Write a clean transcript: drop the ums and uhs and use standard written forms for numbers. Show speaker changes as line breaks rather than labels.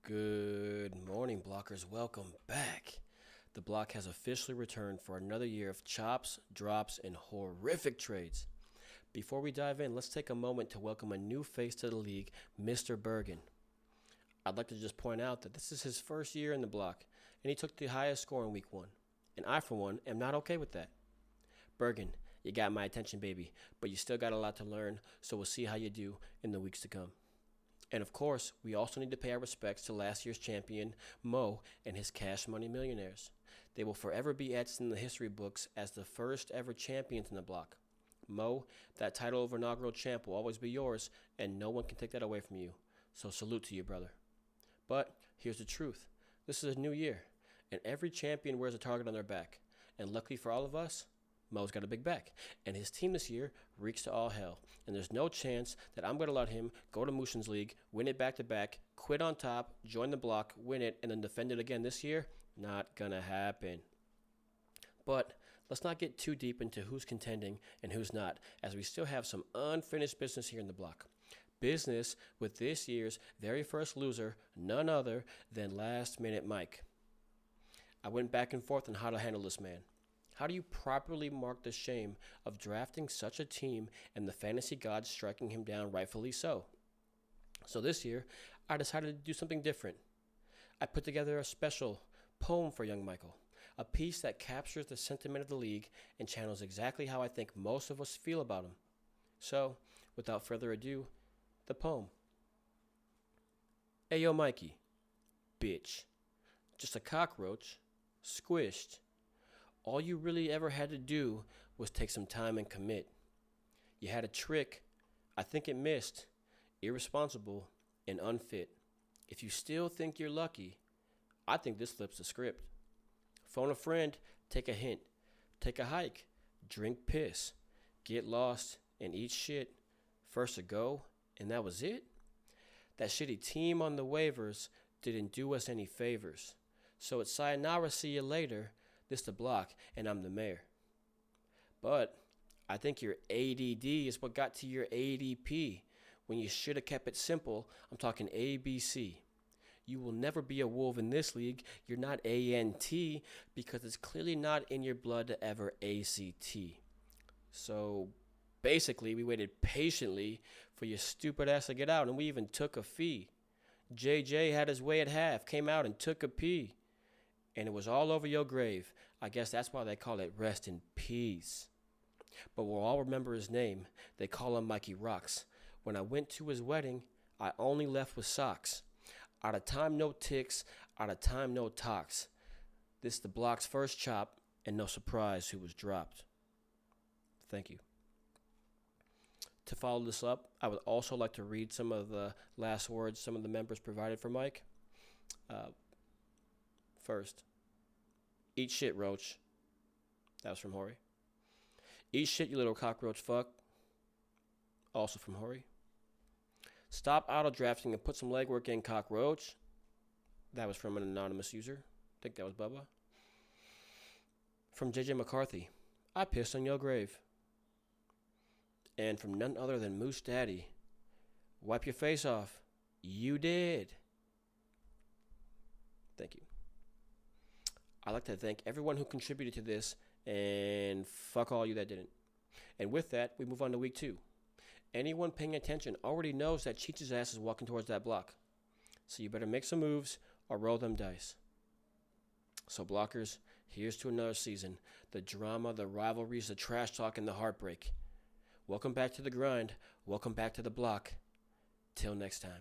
Good morning, blockers. Welcome back. The block has officially returned for another year of chops, drops, and horrific trades. Before we dive in, let's take a moment to welcome a new face to the league, Mr. Bergen. I'd like to just point out that this is his first year in the block, and he took the highest score in week one. And I, for one, am not okay with that. Bergen, you got my attention, baby, but you still got a lot to learn, so we'll see how you do in the weeks to come. And of course, we also need to pay our respects to last year's champion, Mo, and his Cash Money Millionaires. They will forever be etched in the history books as the first ever champions in the block. Mo, that title of inaugural champ will always be yours, and no one can take that away from you. So salute to you, brother. But here's the truth. This is a new year, and every champion wears a target on their back. And luckily for all of us, Mo's got a big back, and his team this year reeks to all hell. And there's no chance that I'm going to let him go to Mooshin's League, win it back-to-back, quit on top, join the block, win it, and then defend it again this year. Not going to happen. But let's not get too deep into who's contending and who's not, as we still have some unfinished business here in the block. Business with this year's very first loser, none other than Last Minute Mike. I went back and forth on how to handle this man. How do you properly mark the shame of drafting such a team and the fantasy gods striking him down rightfully so? So this year, I decided to do something different. I put together a special poem for young Michael, a piece that captures the sentiment of the league and channels exactly how I think most of us feel about him. So, without further ado, the poem. Ayo Mikey, bitch, just a cockroach, squished. All you really ever had to do was take some time and commit. You had a trick. I think it missed. Irresponsible and unfit. If you still think you're lucky, I think this flips the script. Phone a friend, take a hint. Take a hike, drink piss. Get lost and eat shit. First to go, and that was it? That shitty team on the waivers didn't do us any favors. So it's sayonara, see you later. This the block, and I'm the mayor. But I think your ADD is what got to your ADP. When you should have kept it simple, I'm talking ABC. You will never be a wolf in this league. You're not ANT because it's clearly not in your blood to ever ACT. So basically, we waited patiently for your stupid ass to get out, and we even took a fee. JJ had his way at half, came out and took a pee. And it was all over your grave. I guess that's why they call it rest in peace. But we'll all remember his name. They call him Mikey Rocks. When I went to his wedding, I only left with socks. Out of time, no ticks. Out of time, no talks. This the block's first chop, and no surprise who was dropped. Thank you. To follow this up, I would also like to read some of the last words some of the members provided for Mike. First, eat shit, Roach. That was from Hori. Eat shit, you little cockroach fuck. Also from Hori. Stop auto drafting and put some legwork in, cockroach. That was from an anonymous user. I think that was Bubba. From JJ McCarthy. I pissed on your grave. And from none other than Moose Daddy. Wipe your face off. You did. Thank you. I'd like to thank everyone who contributed to this, and fuck all you that didn't. And with that, we move on to week 2. Anyone paying attention already knows that Cheech's ass is walking towards that block. So you better make some moves or roll them dice. So blockers, here's to another season. The drama, the rivalries, the trash talk, and the heartbreak. Welcome back to the grind. Welcome back to the block. Till next time.